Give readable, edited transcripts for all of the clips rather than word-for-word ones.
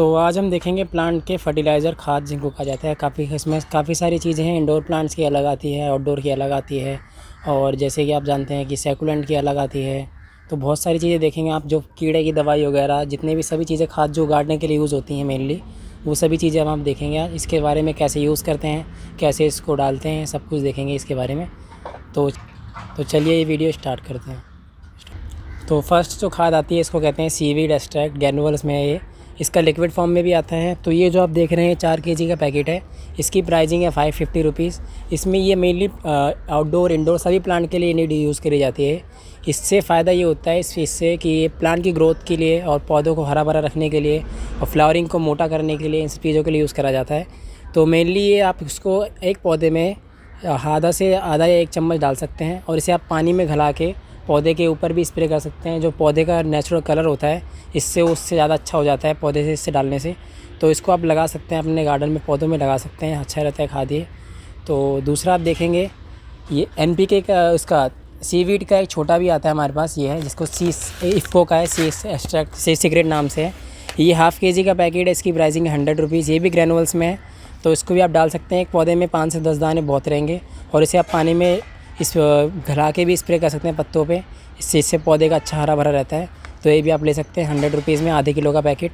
तो आज हम देखेंगे प्लांट के फर्टिलाइज़र खाद जिनको कहा जाता है। इसमें काफ़ी सारी चीज़ें हैं। इंडोर प्लांट्स की अलग आती है, आउटडोर की अलग आती है, और जैसे कि आप जानते हैं कि सैकुलेंट की अलग आती है। तो बहुत सारी चीज़ें देखेंगे आप, जो कीड़े की दवाई वगैरह, जितने भी सभी चीज़ें खाद जो गाड़ने के लिए यूज़ होती हैं मेनली, वो सभी चीज़ें अब हम देखेंगे आज। इसके बारे में कैसे यूज़ करते हैं, कैसे इसको डालते हैं, सब कुछ देखेंगे इसके बारे में। तो चलिए ये वीडियो स्टार्ट करते हैं। तो फर्स्ट जो खाद आती है इसको कहते हैं सीवीड एक्सट्रैक्ट, ग्रैन्युअल्स में है ये। इसका लिक्विड फॉर्म में भी आता है। तो ये जो आप देख रहे हैं 4 kg का पैकेट है। इसकी प्राइसिंग है 550 रुपीज़। इसमें ये मेनली आउटडोर इंडोर सभी प्लांट के लिए नीड यूज़ करी जाती है। इससे फ़ायदा ये होता है इससे कि ये प्लांट की ग्रोथ के लिए और पौधों को हरा भरा रखने के लिए और फ्लावरिंग को मोटा करने के लिए इन सब चीज़ों के लिए यूज़ करा जाता है। तो मेनली ये आप इसको एक पौधे में आधा से आधा या 1 चम्मच डाल सकते हैं, और इसे आप पानी में घुला के पौधे के ऊपर भी स्प्रे कर सकते हैं। जो पौधे का नेचुरल कलर होता है इससे उससे ज़्यादा अच्छा हो जाता है पौधे से, इससे डालने से। तो इसको आप लगा सकते हैं अपने गार्डन में, पौधों में लगा सकते हैं, अच्छा रहता है खाद ये। तो दूसरा आप देखेंगे ये NPK का, उसका सीवीड का एक छोटा भी आता है हमारे पास, ये है जिसको इफ़को का है, सी एक्सट्रैक्ट सी सीक्रेट नाम से है। ये ½ kg का पैकेट है। इसकी प्राइसिंग है 100 रुपीज़। ये भी ग्रैनुअल्स में है। तो इसको भी आप डाल सकते हैं। एक पौधे में 5 से 10 दाने बहुत रहेंगे, और इसे आप पानी में इस घुला के भी स्प्रे कर सकते हैं पत्तों पे। इससे पौधे का अच्छा हरा भरा रहता है। तो ये भी आप ले सकते हैं 100 रुपीज़ में, ½ किलो का पैकेट।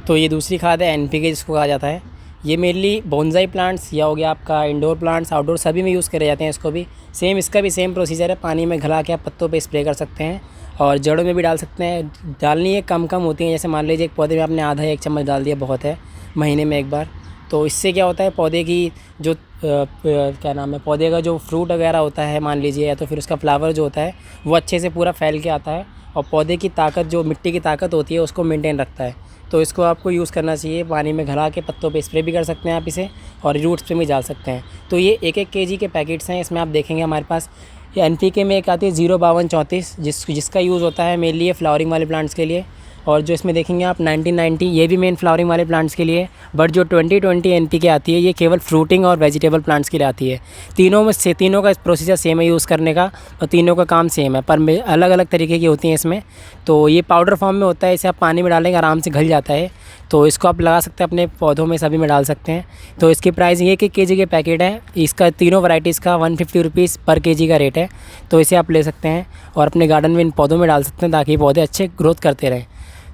तो ये दूसरी खाद है NPK जिसको कहा जाता है। ये मेनली बोनसाई प्लांट्स या हो गया आपका इंडोर प्लांट्स, आउटडोर सभी में यूज़ करे जाते हैं। इसको भी इसका भी सेम प्रोसीजर है। पानी में घुला के आप पत्तों पे स्प्रे कर सकते हैं, और जड़ों में भी डाल सकते हैं। डालनी है कम होती हैं। जैसे मान लीजिए एक पौधे में आपने आधा 1 चम्मच डाल दिया, बहुत है, महीने में एक बार। तो इससे क्या होता है, पौधे की जो क्या नाम है, पौधे का जो फ्रूट वगैरह होता है मान लीजिए, या तो फिर उसका फ्लावर जो होता है, वो अच्छे से पूरा फैल के आता है, और पौधे की ताकत, जो मिट्टी की ताकत होती है, उसको मेंटेन रखता है। तो इसको आपको यूज़ करना चाहिए। पानी में घुला के पत्तों पे स्प्रे भी कर सकते हैं आप इसे, और रूट्स पे भी डाल सकते हैं। तो ये 1-1 kg के पैकेट्स हैं। इसमें आप देखेंगे हमारे पास ये NPK में एक आती है 05234, जिसका यूज़ होता है मेनली ये फ्लावरिंग वाले प्लांट्स के लिए। और जो इसमें देखेंगे आप 1990, ये भी मेन फ्लावरिंग वाले प्लांट्स के लिए। बट जो 2020 NPK आती है, ये केवल फ्रूटिंग और वेजिटेबल प्लांट्स के लिए आती है। तीनों का प्रोसीजर सेम है यूज़ करने का, और तीनों का काम सेम है, पर अलग अलग तरीके की होती हैं इसमें। तो ये पाउडर फॉर्म में होता है। इसे आप पानी में डालेंगे आराम से घुल जाता है। तो इसको आप लगा सकते हैं अपने पौधों में, सभी में डाल सकते हैं। तो इसकी प्राइस 1-1 kg के पैकेट है। इसका तीनों वैराइटीज़ का 150 रुपीज़ पर kg का रेट है। तो इसे आप ले सकते हैं और अपने गार्डन में इन पौधों में डाल सकते हैं, ताकि पौधे अच्छे ग्रोथ करते रहें।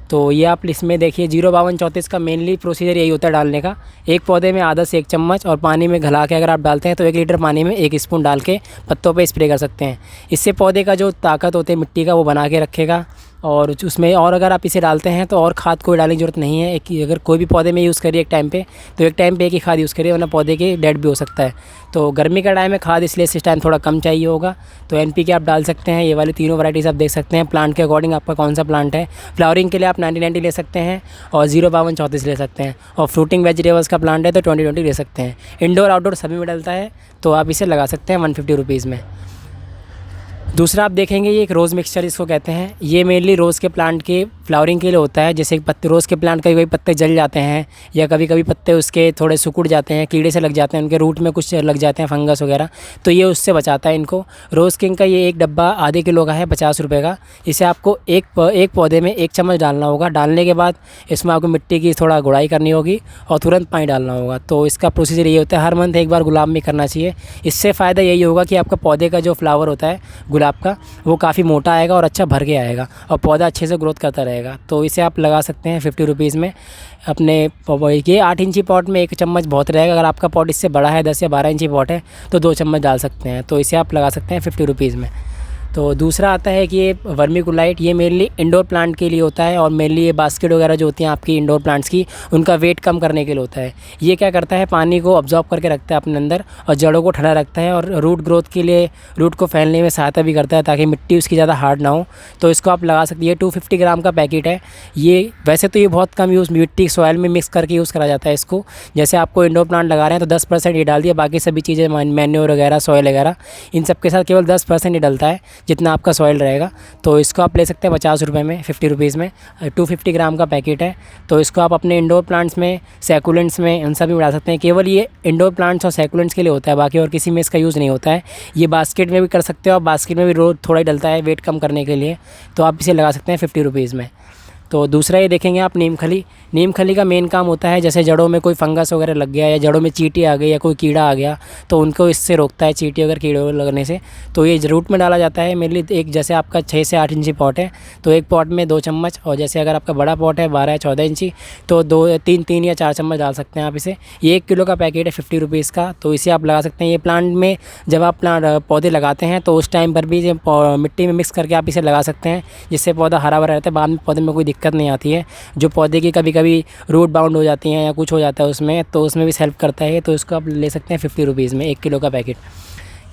तो ये आप इसमें देखिए 05234 का मेनली प्रोसीजर यही होता है डालने का। एक पौधे में आधा से 1 चम्मच, और पानी में घुला के अगर आप डालते हैं तो 1 लीटर पानी में 1 स्पून डाल के पत्तों पे स्प्रे कर सकते हैं। इससे पौधे का जो ताकत होती है मिट्टी का, वो बना के रखेगा। और उसमें और अगर आप इसे डालते हैं तो और खाद कोई डालने की ज़रूरत नहीं है। अगर कोई भी पौधे में यूज़ करिए एक टाइम पे, तो एक टाइम पे एक ही खाद यूज़ करिए, वरना पौधे के डेड भी हो सकता है। तो गर्मी का टाइम है, खाद इसलिए इस टाइम थोड़ा कम चाहिए होगा। तो NPK आप डाल सकते हैं। ये वाली तीनों वैराइटीज़ आप देख सकते हैं। प्लांट के अकॉर्डिंग आपका कौन सा प्लांट है। फ्लावरिंग के लिए आप 9090 ले सकते हैं, और 05234 ले सकते हैं। और फ्रूटिंग वेजिटेबल्स का प्लांट है तो 2020 ले सकते हैं। इंडोर आउटडोर सभी में डलता है। तो आप इसे लगा सकते हैं 150 रुपीज़ में। दूसरा आप देखेंगे ये एक रोज़ मिक्सचर इसको कहते हैं। ये मेनली रोज़ के प्लांट के फ्लावरिंग के लिए होता है। जैसे रोज़ के प्लांट कभी कभी पत्ते जल जाते हैं, या कभी कभी पत्ते उसके थोड़े सिकुड़ जाते हैं, कीड़े से लग जाते हैं, उनके रूट में कुछ लग जाते हैं फंगस वगैरह, तो ये उससे बचाता है इनको। रोज़ किंग का ये एक डब्बा ½ किलो का है, 50 रुपये का। इसे आपको एक पौधे में 1 चम्मच डालना होगा। डालने के बाद इसमें आपको मिट्टी की थोड़ा गुड़ाई करनी होगी, और तुरंत पानी डालना होगा। तो इसका प्रोसीजर ये होता है, हर मंथ एक बार गुलाब में करना चाहिए। इससे फ़ायदा यही होगा कि आपका पौधे का जो फ्लावर होता है गुलाब का, वो काफ़ी मोटा आएगा और अच्छा भर के आएगा, और पौधा अच्छे से ग्रोथ करता रहेगा। तो इसे आप लगा सकते हैं 50 रुपीज़ में अपने। ये 8 इंची पॉट में 1 चम्मच बहुत रहेगा। अगर आपका पॉट इससे बड़ा है, 10 या 12 इंची पॉट है, तो 2 चम्मच डाल सकते हैं। तो इसे आप लगा सकते हैं 50 रुपीज़ में। तो दूसरा आता है कि ये वर्मीकुलाइट, ये मेनली इंडोर प्लांट के लिए होता है, और मेनली ये बास्केट वगैरह जो होती हैं आपकी इंडोर प्लांट्स की, उनका वेट कम करने के लिए होता है। ये क्या करता है, पानी को अब्जॉर्ब करके रखता है अपने अंदर, और जड़ों को ठंडा रखता है, और रूट ग्रोथ के लिए, रूट को फैलने में सहायता भी करता है, ताकि मिट्टी उसकी ज़्यादा हार्ड ना हो। तो इसको आप लगा सकते हैं। 250 ग्राम का पैकेट है ये। वैसे तो ये बहुत कम यूज़ मिट्टी सॉइल में मिक्स करके यूज़ करा जाता है इसको। जैसे आपको इंडोर प्लांट लगा रहे हैं तो 10% ये डाल दिया, बाकी सभी चीज़ें मैन्योर वगैरह, सॉइल वगैरह, इन सब के साथ केवल 10% ही डलता है, जितना आपका सॉइल रहेगा। तो इसको आप ले सकते हैं 50 रुपये में, 50 रुपीज़ में। 250 ग्राम का पैकेट है। तो इसको आप अपने इंडोर प्लांट्स में, सैकुलेंट्स में, उन सभी में डाल सकते हैं। केवल ये इंडोर प्लांट्स और सैकुलेंट्स के लिए होता है, बाकी और किसी में इसका यूज़ नहीं होता है। ये बास्केट में भी कर सकते हो आप, बास्केट में भी रोज थोड़ा ही डलता है वेट कम करने के लिए। तो आप इसे लगा सकते हैं 50 रुपीज़ में। तो दूसरा ये देखेंगे आप नीमखली। नीम खली का मेन काम होता है जैसे जड़ों में कोई फंगस वगैरह लग गया या जड़ों में चींटी आ गई या कोई कीड़ा आ गया तो उनको इससे रोकता है, चींटी अगर कीड़े वगैरह लगने से। तो ये रूट में डाला जाता है मेनली। एक जैसे आपका 6 से 8 इंची पॉट है तो एक पॉट में 2 चम्मच, और जैसे अगर आपका बड़ा पॉट है 12 या 14 इंची तो 3 या 4 चम्मच डाल सकते हैं आप इसे। ये 1 किलो का पैकेट है 50 रुपीज़ का, तो इसे आप लगा सकते हैं। ये प्लांट में जब आप प्लांट पौधे लगाते हैं तो उस टाइम पर भी मिट्टी में मिक्स करके आप इसे लगा सकते हैं, जिससे पौधा हरा भरा रहता है। बाद में पौधे में कोई दिक्कत नहीं आती है। जो पौधे की कभी कभी रूट बाउंड हो जाती हैं या कुछ हो जाता है उसमें, तो उसमें भी हेल्प करता है। तो इसको आप ले सकते हैं 50 रुपीज़ में 1 किलो का पैकेट।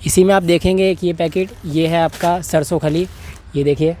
इसी में आप देखेंगे कि ये पैकेट ये है आपका सरसों खली। ये देखिए,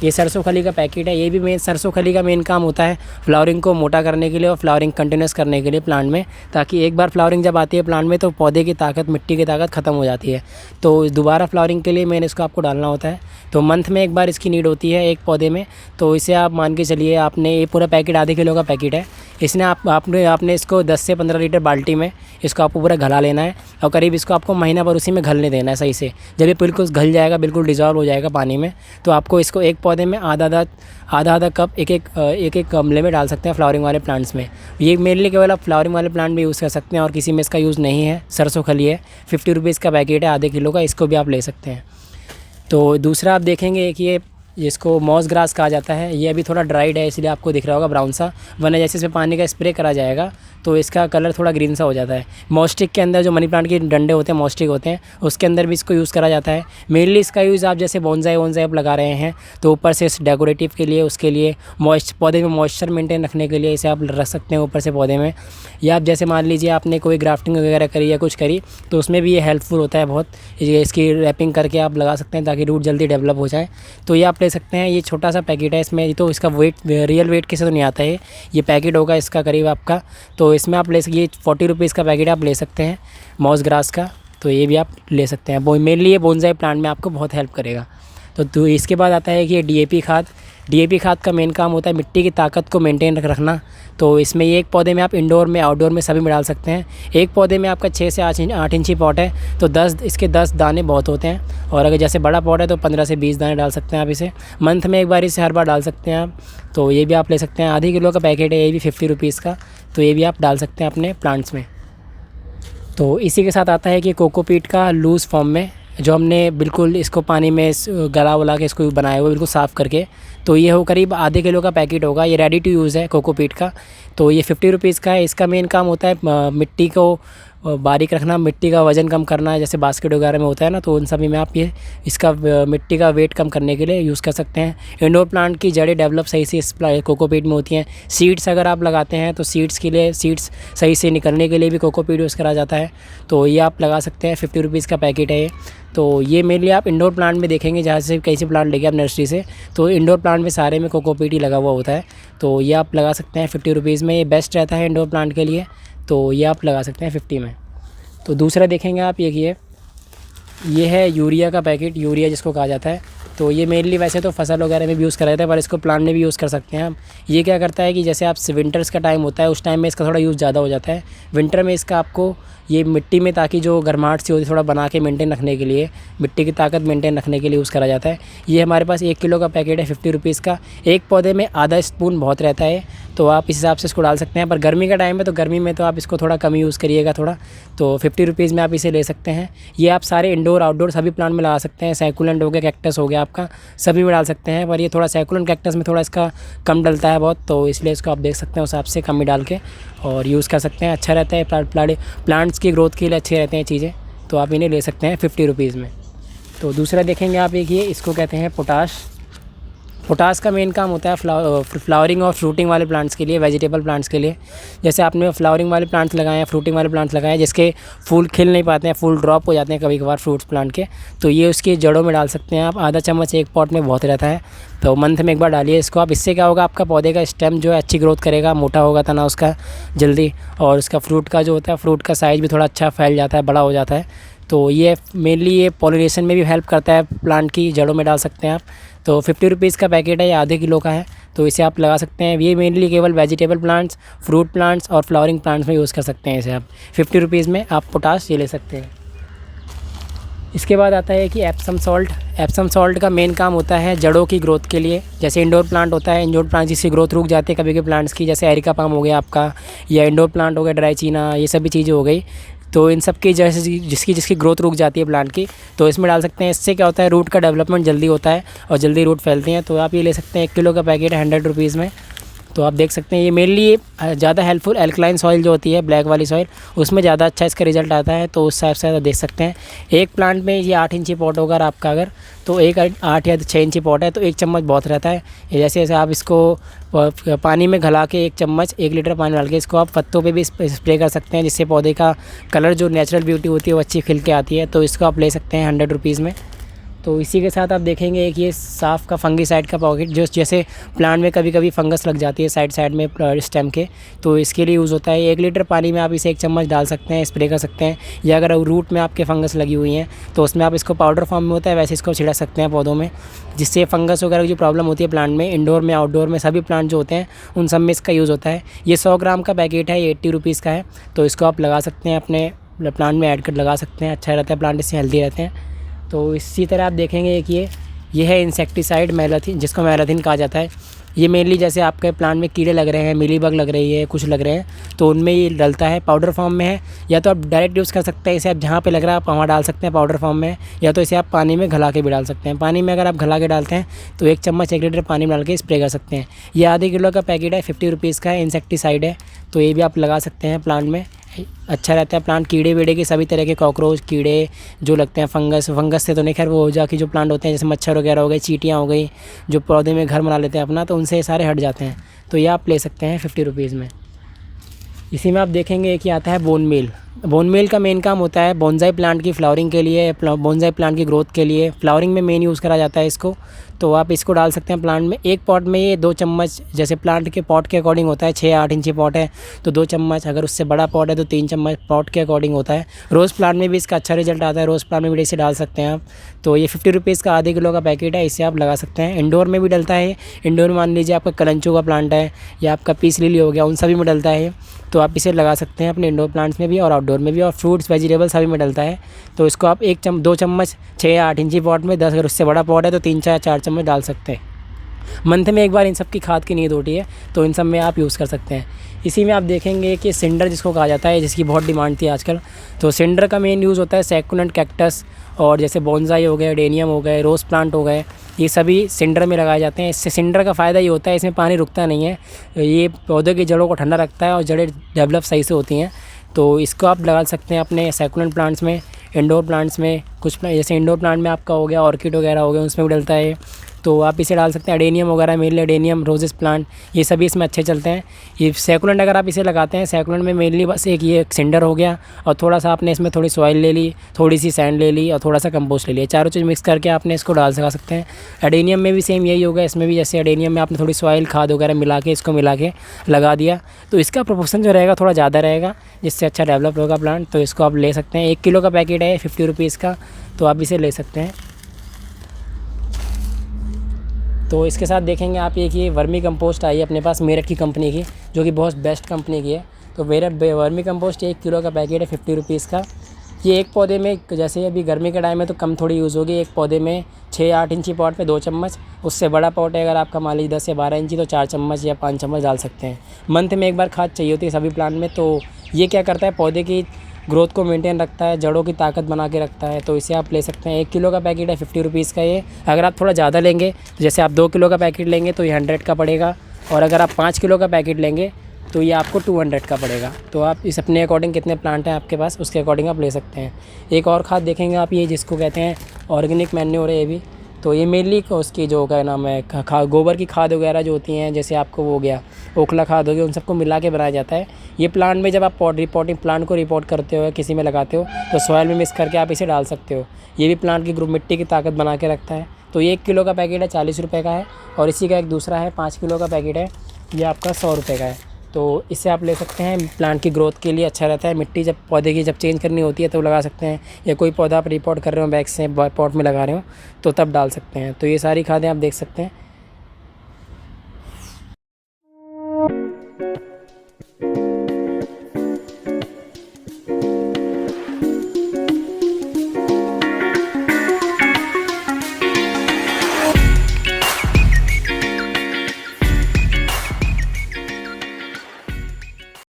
ये सरसों खली का पैकेट है। ये भी मेन सरसों खली का मेन काम होता है फ्लावरिंग को मोटा करने के लिए और फ्लावरिंग कंटिन्यूस करने के लिए प्लांट में, ताकि एक बार फ्लावरिंग जब आती है प्लांट में तो पौधे की ताकत, मिट्टी की ताकत ख़त्म हो जाती है। तो दोबारा फ्लावरिंग के लिए मैंने इसको आपको डालना होता है। तो मंथ में एक बार इसकी नीड होती है एक पौधे में। तो इसे आप मान के चलिए, आपने ये पूरा पैकेट आधे किलो का पैकेट है। इसने आपने इसको 10 से 15 लीटर बाल्टी में इसको आपको पूरा घला लेना है और करीब इसको आपको महीना भर उसी में घलने देना है सही से। जब ये बिल्कुल घल जाएगा, बिल्कुल डिज़ोल्व हो जाएगा पानी में, तो आपको इसको एक पौधे में आधा कप एक गमले में डाल सकते हैं फ्लावरिंग वाले प्लांट्स में। ये मेनली केवल आप फ्लावरिंग वाले प्लांट में यूज़ कर सकते हैं और किसी में इसका यूज़ नहीं है। सरसों खली है, 50 रुपीज़ का पैकेट है आधे किलो का, इसको भी आप ले सकते हैं। तो दूसरा आप देखेंगे कि ये जिसको मॉस ग्रास कहा जाता है, ये अभी थोड़ा ड्राइड है इसलिए आपको दिख रहा होगा ब्राउन सा, वरना जैसे इसमें पानी का स्प्रे करा जाएगा तो इसका कलर थोड़ा ग्रीन सा हो जाता है। मॉस्टिक के अंदर जो मनी प्लांट के डंडे होते हैं, मॉस्टिक होते हैं, उसके अंदर भी इसको यूज़ करा जाता है। मेनली इसका यूज़ आप जैसे बोनसाई आप लगा रहे हैं तो ऊपर से डेकोरेटिव के लिए, उसके लिए पौधे में मॉइस्चर मेंटेन रखने के लिए इसे आप रख सकते हैं ऊपर से पौधे में। या आप जैसे मान लीजिए आपने कोई ग्राफ्टिंग वगैरह करी या कुछ करी तो उसमें भी ये हेल्पफुल होता है बहुत। इसकी रैपिंग करके आप लगा सकते हैं ताकि रूट जल्दी डेवलप हो जाए। तो ये आप ले सकते हैं। ये छोटा सा पैकेट है, इसमें तो इसका वेट रियल वेट किसी तो नहीं आता है। ये पैकेट होगा इसका करीब आपका, तो इसमें आप ले ये 40 रुपीज़ का पैकेट आप ले सकते हैं मॉस ग्रास का। तो ये भी आप ले सकते हैं। मेनली ये बोनसाई प्लांट में आपको बहुत हेल्प करेगा। तो इसके बाद आता है कि डीएपी खाद का मेन काम होता है मिट्टी की ताकत को मेंटेन रखना। तो इसमें ये एक पौधे में आप इंडोर में, आउटडोर में सभी में डाल सकते हैं। एक पौधे में आपका 6 से 8 इंची पॉट है तो 10 दाने बहुत होते हैं, और अगर जैसे बड़ा पॉट है तो 15 से 20 दाने डाल सकते हैं आप इसे। मंथ में एक बार इसे हर बार डाल सकते हैं आप। तो ये भी आप ले सकते हैं। आधे किलो का पैकेट है, ये भी 50 रुपीज़ का। तो ये भी आप डाल सकते हैं अपने प्लांट्स में। तो इसी के साथ आता है कि कोकोपीट का लूज़ फॉर्म में, जो हमने बिल्कुल इसको पानी में गला वला के इसको बनाया हुआ बिल्कुल साफ़ करके, तो ये हो करीब आधे किलो का पैकेट होगा। ये रेडी टू यूज़ है कोकोपीट का। तो ये 50 रुपीज़ का है। इसका मेन काम होता है मिट्टी को बारीक रखना, मिट्टी का वज़न कम करना है, जैसे बास्केट वगैरह में होता है ना, तो उन सभी में आप ये इसका मिट्टी का वेट कम करने के लिए यूज़ कर सकते हैं। इंडोर प्लांट की जड़ें डेवलप सही से इस कोकोपीट में होती हैं। सीड्स अगर आप लगाते हैं तो सीड्स के लिए, सीड्स सही से निकलने के लिए भी कोकोपीट यूज़ करा जाता है। तो ये आप लगा सकते हैं। 50 रुपीज़ का पैकेट है ये। तो ये मेनली आप इंडोर प्लांट में देखेंगे, जहाँ से कहीं से प्लांट लेके आप नर्सरी से, तो इंडोर प्लांट में सारे में कोकोपीट ही लगा हुआ होता है। तो ये आप लगा सकते हैं 50 रुपीज़ में। ये बेस्ट रहता है इंडोर प्लांट के लिए, तो ये आप लगा सकते हैं 50 में। तो दूसरा देखेंगे आप, ये है यूरिया का पैकेट, यूरिया जिसको कहा जाता है। तो ये मेनली वैसे तो फसल वगैरह में भी यूज़ करा जाता है, पर इसको प्लांट में भी यूज़ कर सकते हैं आप। ये क्या करता है कि जैसे आप विंटर्स का टाइम होता है, उस टाइम में इसका थोड़ा यूज़ ज़्यादा हो जाता है। विंटर में इसका आपको ये मिट्टी में, ताकि जो गर्माहट सी होती है थोड़ा बना के मेंटेन रखने के लिए, मिट्टी की ताकत मेंटेन रखने के लिए यूज़ करा जाता है। ये हमारे पास 1 किलो का पैकेट है 50 रुपीज़ का। एक पौधे में आधा स्पून बहुत रहता है, तो आप इस हिसाब से इसको डाल सकते हैं। पर गर्मी का टाइम है तो गर्मी में तो आप इसको थोड़ा कम यूज़ करिएगा थोड़ा। तो 50 रुपीज़ में आप इसे ले सकते हैं। ये आप सारे इंडोर आउटडोर सभी प्लांट में लगा सकते हैं। सैकुलेंट हो गया, कैक्टस हो गया आपका, सभी में डाल सकते हैं। पर ये थोड़ा सैकुलेंट कैक्टस में थोड़ा इसका कम डलता है बहुत, तो इसलिए इसको आप देख सकते हैं उस हिसाब से कम ही डाल के और यूज़ कर सकते हैं। अच्छा रहता है, प्लांट्स की ग्रोथ के लिए अच्छे रहते हैं चीज़ें, तो आप इन्हें ले सकते हैं 50 रुपीज़ में। तो दूसरा देखेंगे आप, एक ये इसको कहते हैं पोटाश का मेन काम होता है फ्लावरिंग और फ्रूटिंग वाले प्लांट्स के लिए, वेजिटेबल प्लांट्स के लिए। जैसे आपने फ्लावरिंग वाले प्लांट्स लगाए हैं, फ्रूटिंग वाले प्लांट्स लगाए हैं, जिसके फूल खिल नहीं पाते हैं, फूल ड्रॉप हो जाते हैं कभी कभार फ्रूट्स प्लांट के, तो ये उसकी जड़ों में डाल सकते हैं आप। आधा चम्मच एक पॉट में बहुत रहता है, तो मंथ में एक बार डालिए इसको आप। इससे क्या होगा, आपका पौधे का स्टेम जो है अच्छी ग्रोथ करेगा, मोटा होगा तना उसका जल्दी, और उसका फ्रूट का जो होता है, फ्रूट का साइज़ भी थोड़ा अच्छा फैल जाता है, बड़ा हो जाता है। तो ये मेनली ये पॉलिनेशन में भी हेल्प करता है, प्लांट की जड़ों में डाल सकते हैं आप। तो 50 रुपीज़ का पैकेट है, ये आधे किलो का है, तो इसे आप लगा सकते हैं। ये मेनली केवल वेजिटेबल प्लांट्स, फ्रूट प्लांट्स और फ्लावरिंग प्लांट्स में यूज़ कर सकते हैं इसे आप। 50 रुपीज़ में आप पोटाश ये ले सकते हैं। इसके बाद आता है कि एप्सम सॉल्ट। एप्सम सॉल्ट का मेन काम होता है जड़ों की ग्रोथ के लिए। जैसे इंडोर प्लांट होता है, इंडोर प्लांट जिसकी ग्रोथ रुक जाती है कभी कभी प्लांट्स की, जैसे एरिका पाम हो गया आपका, या इंडोर प्लांट हो गया ड्राईचीना, ये सभी चीज़ें हो गई। तो इन सब की जैसे जिसकी ग्रोथ रुक जाती है प्लांट की, तो इसमें डाल सकते हैं। इससे क्या होता है, रूट का डेवलपमेंट जल्दी होता है और जल्दी रूट फैलती हैं। तो आप ये ले सकते हैं, 1 किलो का पैकेट है 100 रुपीज़ में। तो आप देख सकते हैं ये मेनली ज़्यादा हेल्पफुल एल्कलाइन सॉइल जो होती है, ब्लैक वाली सॉइल, उसमें ज़्यादा अच्छा इसका रिजल्ट आता है। तो उस हिसाब से आप देख सकते हैं, एक प्लांट में ये 8 इंची पॉट होगा आपका, अगर तो एक 8 या 6 इंची पॉट है तो 1 चम्मच बहुत रहता है। जैसे जैसे आप इसको पानी में घला के 1 चम्मच 1 लीटर पानी डाल के इसको आप पत्तों पे भी स्प्रे कर सकते हैं, जिससे पौधे का कलर जो नेचुरल ब्यूटी होती है वो अच्छी खिल के आती है। तो इसको आप ले सकते हैं 100 रुपीज़ में। तो इसी के साथ आप देखेंगे एक ये साफ़ का फंगीसाइड का पॉकेट, जो जैसे प्लांट में कभी कभी फंगस लग जाती है साइड में स्टेम के, तो इसके लिए यूज़ होता है। 1 लीटर पानी में आप इसे 1 चम्मच डाल सकते हैं, स्प्रे कर सकते हैं। या अगर रूट में आपके फंगस लगी हुई हैं तो उसमें आप इसको पाउडर फॉर्म में होता है वैसे इसको छिड़क सकते हैं पौधों में, जिससे फंगस वगैरह की जो प्रॉब्लम होती है प्लांट में, इंडोर में आउटडोर में सभी प्लांट जो होते हैं उन सब में इसका यूज़ होता है। ये 100 ग्राम का पैकेट है, ये 80 रुपीज़ का है। तो इसको आप लगा सकते हैं, अपने प्लांट में ऐड कर लगा सकते हैं, अच्छा रहता है, प्लांट इससे हेल्दी रहते हैं। तो इसी तरह आप देखेंगे कि ये है इंसेक्टिसाइड मैलाथिन, जिसको मैलाथिन कहा जाता है। ये मेनली जैसे आपके प्लांट में कीड़े लग रहे हैं, मिलीबग लग रही है, कुछ लग रहे हैं, तो उनमें ये डलता है, पाउडर फॉर्म में है। या तो आप डायरेक्ट यूज़ कर सकते हैं, इसे आप जहाँ पे लग रहा है आप वहाँ डाल सकते हैं पाउडर फॉर्म में, या तो इसे आप पानी में घला के भी डाल सकते हैं। पानी में अगर आप घला के डालते हैं तो 1 चम्मच 1 लीटर पानी में डाल के स्प्रे कर सकते हैं। ये आधे किलो का पैकेट है, 50 रुपीज़ का है, इंसेक्टिसाइड है। तो ये भी आप लगा सकते हैं प्लांट में, अच्छा रहता है। प्लांट कीड़े वीड़े के सभी तरह के कॉकरोच कीड़े जो लगते हैं, फंगस से तो नहीं, खैर वो हो जा कि जो प्लांट होते हैं जैसे मच्छर वगैरह हो गए, चींटियाँ हो गई, जो पौधे में घर बना लेते हैं अपना, तो उनसे सारे हट जाते हैं। तो ये आप ले सकते हैं 50 रुपीज़ में। इसी में आप देखेंगे कि आता है बोन मील। बोन मील का मेन काम होता है बोनसाई प्लांट की फ्लावरिंग के लिए, बोनसाई प्लांट की ग्रोथ के लिए, फ्लावरिंग में मेन यूज़ करा जाता है इसको। तो आप इसको डाल सकते हैं प्लांट में। एक पॉट में ये 2 चम्मच, जैसे प्लांट के पॉट के अकॉर्डिंग होता है, 6-8 इंची पॉट है तो 2 चम्मच, अगर उससे बड़ा पॉट है तो 3 चम्मच, पॉट के अकॉर्डिंग होता है। रोज़ प्लांट में भी इसका अच्छा रिजल्ट आता है, रोज़ प्लांट में भी इसे डाल सकते हैं आप। तो ये 50 रुपीज़ का आधे किलो का पैकेट है, इसे आप लगा सकते हैं। इंडोर में भी डलता है। इंडोर में मान लीजिए आपका कलंचो का प्लांट है या आपका पीस लिली हो गया, उन सभी में डलता है। तो आप इसे लगा सकते हैं अपने इंडोर प्लांट्स में भी और आउटडोर में भी, और फ्रूट्स वेजिटेबल सभी में डलता है। तो इसको आप 2 चम्मच 6 या 8 इंची पॉट में, 10 अगर उससे बड़ा पॉट है तो 3-4 चम्मच डाल सकते हैं। मंथ में एक बार इन सब की खाद की नीड होती है, तो इन सब में आप यूज़ कर सकते हैं। इसी में आप देखेंगे कि सिंडर जिसको कहा जाता है, जिसकी बहुत डिमांड थी आजकल, तो सिंडर का मेन यूज़ होता है सैकुलेंट कैक्टस, और जैसे बोनसाई हो गए, डेनियम हो गए, रोज़ प्लांट हो गए, ये सभी सिंडर में लगाए जाते हैं। इससे सिंडर का फ़ायदा ये होता है इसमें पानी रुकता नहीं है, ये पौधे की जड़ों को ठंडा रखता है और जड़ें डेवलप सही से होती हैं। तो इसको आप लगा सकते हैं अपने सैकुलेंट प्लांट्स में, इंडोर प्लांट्स में। कुछ जैसे इंडोर प्लांट में आपका हो गया ऑर्किड वगैरह हो गया, उसमें भी डलता है, तो आप इसे डाल सकते हैं। एडेनियम वगैरह, मेनली एडेनियम, रोजेस प्लांट, ये सभी इसमें अच्छे चलते हैं। ये सैकुलेंट अगर आप इसे लगाते हैं, सैकुलेंट में मेनली बस एक ये सिंडर हो गया और थोड़ा सा आपने इसमें थोड़ी सॉइल ले ली, थोड़ी सी सैंड ले ली और थोड़ा सा कंपोस्ट ले लिया, चारों चीज़ मिक्स करके आपने इसको डाल सका सकते हैं। एडेनियम में भी सेम यही होगा, इसमें भी जैसे एडेनियम में आपने थोड़ी सॉइल खाद वगैरह मिला के इसको मिला के लगा दिया, तो इसका प्रोपोर्शन जो रहेगा थोड़ा ज़्यादा रहेगा, जिससे अच्छा डेवलप होगा प्लांट। तो इसको आप ले सकते हैं। 1 किलो का पैकेट है 50 रुपीज़ का, तो आप इसे ले सकते हैं। तो इसके साथ देखेंगे आप ये कि वर्मी कंपोस्ट आई है अपने पास मेरठ की कंपनी की, जो कि बहुत बेस्ट कंपनी की है। तो वर्मी कंपोस्ट 1 किलो का पैकेट है 50 रुपीज़ का। ये एक पौधे में, जैसे अभी गर्मी के टाइम में तो कम थोड़ी यूज़ होगी, एक पौधे में 6-8 इंची पॉट में 2 चम्मच, उससे बड़ा पॉट है अगर आपका मान लीजिए 10 या 12 इंची तो 4 चम्मच या 5 चम्मच डाल सकते हैं। मंथ में एक बार खाद चाहिए होती है सभी प्लांट में। तो ये क्या करता है, पौधे की ग्रोथ को मेंटेन रखता है, जड़ों की ताकत बना के रखता है। तो इसे आप ले सकते हैं। 1 किलो का पैकेट है 50 रुपीज़ का ये। अगर आप थोड़ा ज़्यादा लेंगे, जैसे आप 2 किलो का पैकेट लेंगे तो ये 100 का पड़ेगा, और अगर आप 5 किलो का पैकेट लेंगे तो ये आपको 200 का पड़ेगा। तो आप इस अपने अकॉर्डिंग कितने प्लांट हैं आपके पास, उसके अकॉर्डिंग आप ले सकते हैं। एक और खाद देखेंगे आप, ये जिसको कहते हैं ऑर्गेनिक मैन्योर है ये भी। तो ये मेनली उसकी जो क्या नाम है, गोबर की खाद वगैरह जो होती हैं, जैसे आपको वो हो गया ओखला खाद हो गया, उन सबको मिला के बनाया जाता है। ये प्लांट में जब आप प्लांट को रिपोर्ट करते हो, किसी में लगाते हो, तो सॉइल में मिक्स करके आप इसे डाल सकते हो। ये भी प्लांट की ग्रुप मिट्टी की ताकत बना के रखता है। तो ये 1 किलो का पैकेट है 40 रुपये का है, और इसी का एक दूसरा है 5 किलो का पैकेट है, ये आपका 100 रुपये का है। तो इससे आप ले सकते हैं, प्लांट की ग्रोथ के लिए अच्छा रहता है। मिट्टी जब पौधे की जब चेंज करनी होती है तो लगा सकते हैं, या कोई पौधा आप रिपोर्ट कर रहे हो बैग से पॉट में लगा रहे हो तो तब डाल सकते हैं। तो ये सारी खादें आप देख सकते हैं।